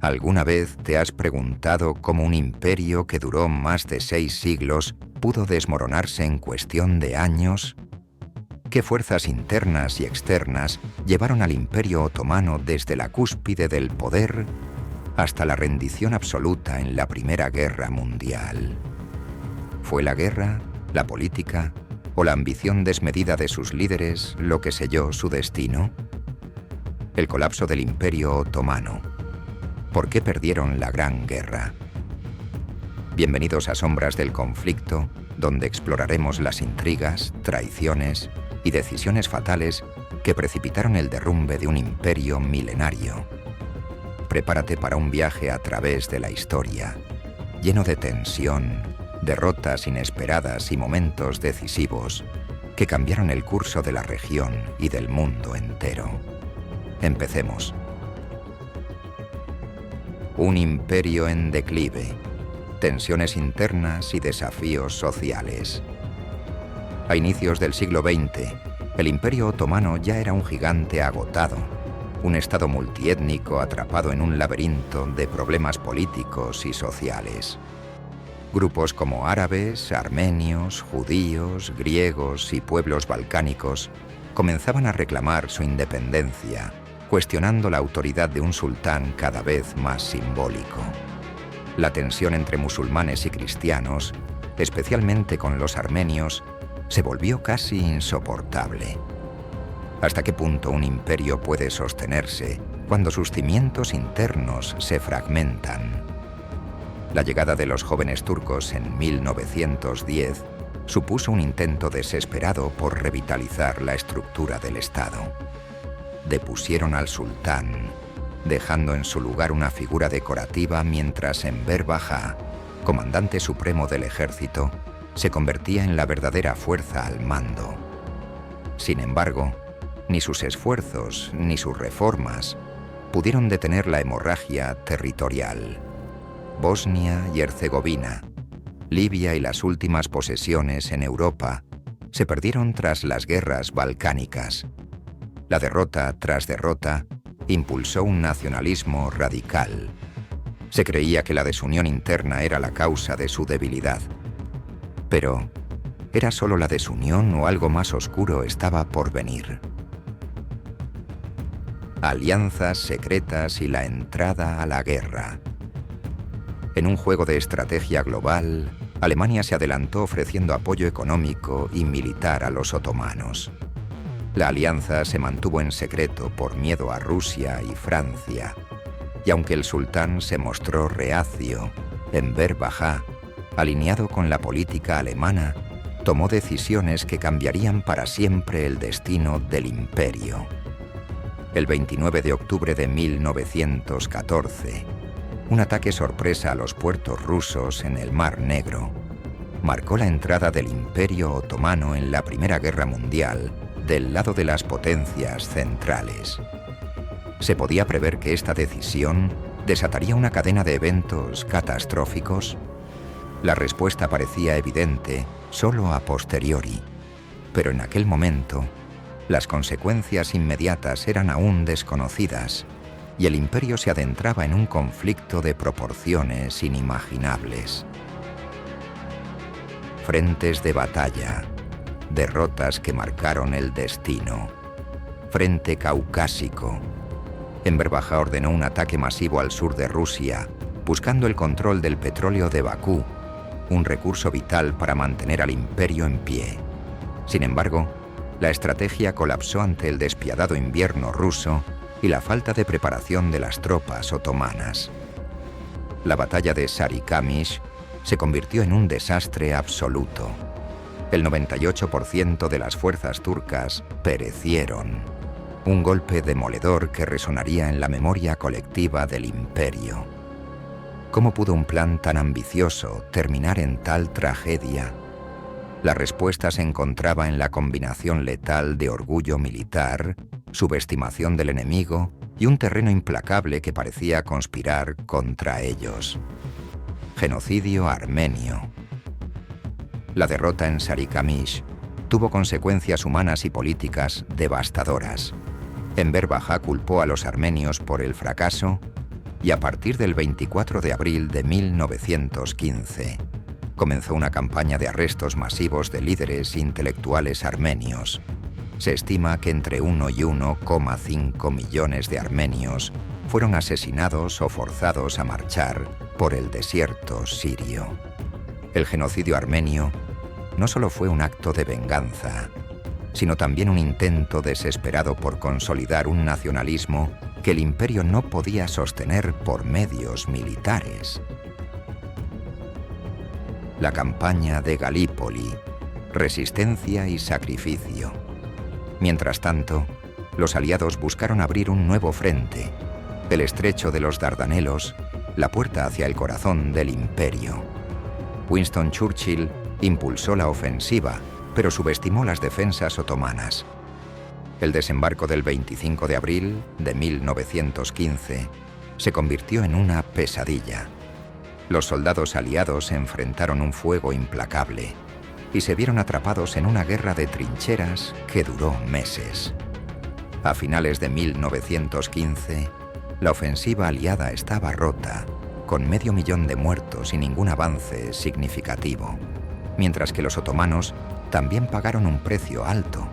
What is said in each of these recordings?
¿Alguna vez te has preguntado cómo un imperio que duró más de 6 siglos pudo desmoronarse en cuestión de años? ¿Qué fuerzas internas y externas llevaron al Imperio Otomano desde la cúspide del poder hasta la rendición absoluta en la Primera Guerra Mundial? ¿Fue la guerra, la política o la ambición desmedida de sus líderes lo que selló su destino? El colapso del Imperio Otomano. ¿Por qué perdieron la Gran Guerra? Bienvenidos a Sombras del Conflicto, donde exploraremos las intrigas, traiciones y decisiones fatales que precipitaron el derrumbe de un imperio milenario. Prepárate para un viaje a través de la historia, lleno de tensión, derrotas inesperadas y momentos decisivos que cambiaron el curso de la región y del mundo entero. Empecemos. Un imperio en declive, tensiones internas y desafíos sociales. A inicios del siglo XX, el Imperio Otomano ya era un gigante agotado, un estado multiétnico atrapado en un laberinto de problemas políticos y sociales. Grupos como árabes, armenios, judíos, griegos y pueblos balcánicos comenzaban a reclamar su independencia, cuestionando la autoridad de un sultán cada vez más simbólico. La tensión entre musulmanes y cristianos, especialmente con los armenios, se volvió casi insoportable. ¿Hasta qué punto un imperio puede sostenerse cuando sus cimientos internos se fragmentan? La llegada de los jóvenes turcos en 1910 supuso un intento desesperado por revitalizar la estructura del Estado. Depusieron al sultán, dejando en su lugar una figura decorativa mientras Enver Bajá, comandante supremo del ejército, se convertía en la verdadera fuerza al mando. Sin embargo, ni sus esfuerzos ni sus reformas pudieron detener la hemorragia territorial. Bosnia y Herzegovina, Libia y las últimas posesiones en Europa se perdieron tras las guerras balcánicas. La derrota tras derrota impulsó un nacionalismo radical. Se creía que la desunión interna era la causa de su debilidad. Pero, ¿era solo la desunión o algo más oscuro estaba por venir? Alianzas secretas y la entrada a la guerra. En un juego de estrategia global, Alemania se adelantó ofreciendo apoyo económico y militar a los otomanos. La alianza se mantuvo en secreto por miedo a Rusia y Francia, y aunque el sultán se mostró reacio, Enver Bajá, alineado con la política alemana, tomó decisiones que cambiarían para siempre el destino del imperio. El 29 de octubre de 1914, un ataque sorpresa a los puertos rusos en el Mar Negro marcó la entrada del Imperio Otomano en la Primera Guerra Mundial del lado de las potencias centrales. ¿Se podía prever que esta decisión desataría una cadena de eventos catastróficos? La respuesta parecía evidente solo a posteriori, pero en aquel momento las consecuencias inmediatas eran aún desconocidas y el imperio se adentraba en un conflicto de proporciones inimaginables. Frentes de batalla, derrotas que marcaron el destino. Frente caucásico. Enver Bajá ordenó un ataque masivo al sur de Rusia, buscando el control del petróleo de Bakú, un recurso vital para mantener al imperio en pie. Sin embargo, la estrategia colapsó ante el despiadado invierno ruso y la falta de preparación de las tropas otomanas. La batalla de Sarikamish se convirtió en un desastre absoluto. El 98% de las fuerzas turcas perecieron. Un golpe demoledor que resonaría en la memoria colectiva del imperio. ¿Cómo pudo un plan tan ambicioso terminar en tal tragedia? La respuesta se encontraba en la combinación letal de orgullo militar, subestimación del enemigo y un terreno implacable que parecía conspirar contra ellos. Genocidio armenio. La derrota en Sarikamish tuvo consecuencias humanas y políticas devastadoras. Enver Bajá culpó a los armenios por el fracaso y a partir del 24 de abril de 1915 comenzó una campaña de arrestos masivos de líderes intelectuales armenios. Se estima que entre 1 y 1,5 millones de armenios fueron asesinados o forzados a marchar por el desierto sirio. El genocidio armenio no solo fue un acto de venganza, sino también un intento desesperado por consolidar un nacionalismo que el imperio no podía sostener por medios militares. La campaña de Galípoli, resistencia y sacrificio. Mientras tanto, los aliados buscaron abrir un nuevo frente, el estrecho de los Dardanelos, la puerta hacia el corazón del imperio. Winston Churchill impulsó la ofensiva, pero subestimó las defensas otomanas. El desembarco del 25 de abril de 1915 se convirtió en una pesadilla. Los soldados aliados enfrentaron un fuego implacable y se vieron atrapados en una guerra de trincheras que duró meses. A finales de 1915, la ofensiva aliada estaba rota, con 500.000 de muertos y ningún avance significativo, mientras que los otomanos también pagaron un precio alto.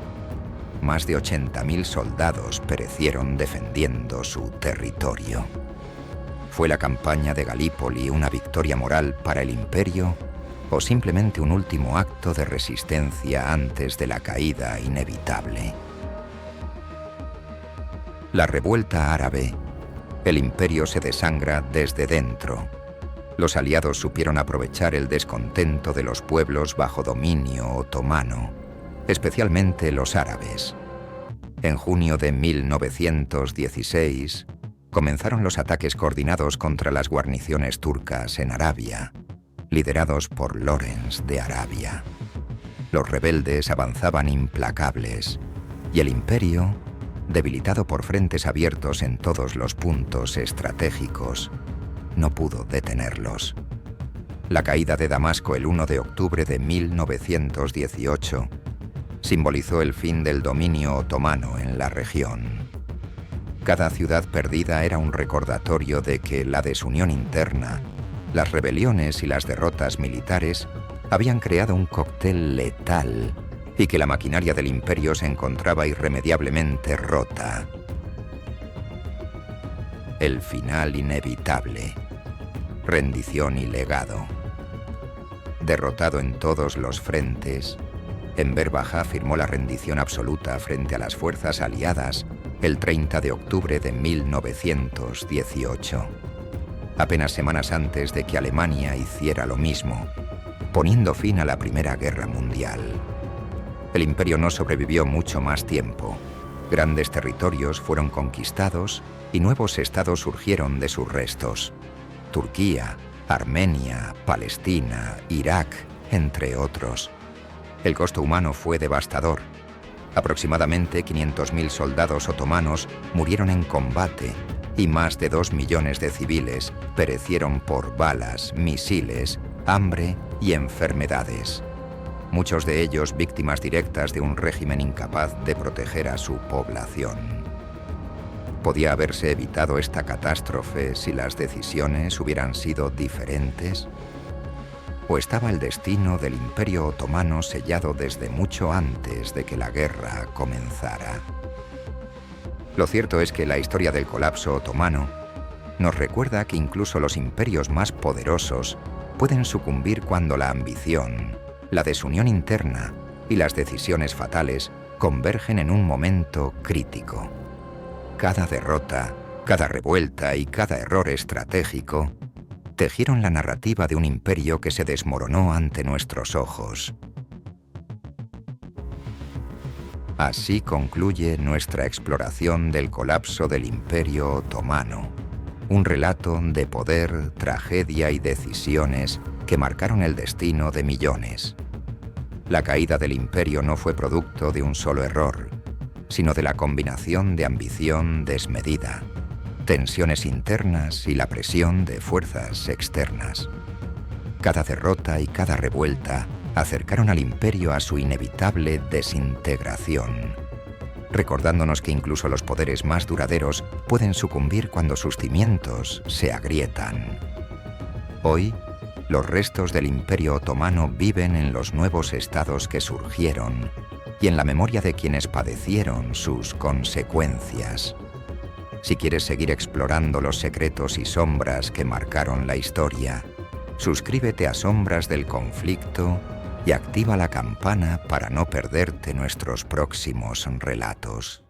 Más de 80.000 soldados perecieron defendiendo su territorio. ¿Fue la campaña de Galípoli una victoria moral para el imperio o simplemente un último acto de resistencia antes de la caída inevitable? La revuelta árabe. El imperio se desangra desde dentro. Los aliados supieron aprovechar el descontento de los pueblos bajo dominio otomano, especialmente los árabes. En junio de 1916, comenzaron los ataques coordinados contra las guarniciones turcas en Arabia, liderados por Lawrence de Arabia. Los rebeldes avanzaban implacables y el imperio, debilitado por frentes abiertos en todos los puntos estratégicos, no pudo detenerlos. La caída de Damasco el 1 de octubre de 1918 simbolizó el fin del dominio otomano en la región. Cada ciudad perdida era un recordatorio de que la desunión interna, las rebeliones y las derrotas militares habían creado un cóctel letal y que la maquinaria del imperio se encontraba irremediablemente rota. El final inevitable. Rendición y legado. Derrotado en todos los frentes, Enver Bajá firmó la rendición absoluta frente a las fuerzas aliadas el 30 de octubre de 1918, apenas semanas antes de que Alemania hiciera lo mismo, poniendo fin a la Primera Guerra Mundial. El imperio no sobrevivió mucho más tiempo. Grandes territorios fueron conquistados y nuevos estados surgieron de sus restos. Turquía, Armenia, Palestina, Irak, entre otros. El costo humano fue devastador. Aproximadamente 500.000 soldados otomanos murieron en combate y más de 2 millones de civiles perecieron por balas, misiles, hambre y enfermedades. Muchos de ellos víctimas directas de un régimen incapaz de proteger a su población. ¿Podía haberse evitado esta catástrofe si las decisiones hubieran sido diferentes? ¿O estaba el destino del Imperio Otomano sellado desde mucho antes de que la guerra comenzara? Lo cierto es que la historia del colapso otomano nos recuerda que incluso los imperios más poderosos pueden sucumbir cuando la ambición, la desunión interna y las decisiones fatales convergen en un momento crítico. Cada derrota, cada revuelta y cada error estratégico tejieron la narrativa de un imperio que se desmoronó ante nuestros ojos. Así concluye nuestra exploración del colapso del Imperio Otomano, un relato de poder, tragedia y decisiones que marcaron el destino de millones. La caída del imperio no fue producto de un solo error, sino de la combinación de ambición desmedida, tensiones internas y la presión de fuerzas externas. Cada derrota y cada revuelta acercaron al imperio a su inevitable desintegración. recordándonos que incluso los poderes más duraderos pueden sucumbir cuando sus cimientos se agrietan. Hoy, los restos del Imperio Otomano viven en los nuevos estados que surgieron y en la memoria de quienes padecieron sus consecuencias. Si quieres seguir explorando los secretos y sombras que marcaron la historia, suscríbete a Sombras del Conflicto y activa la campana para no perderte nuestros próximos relatos.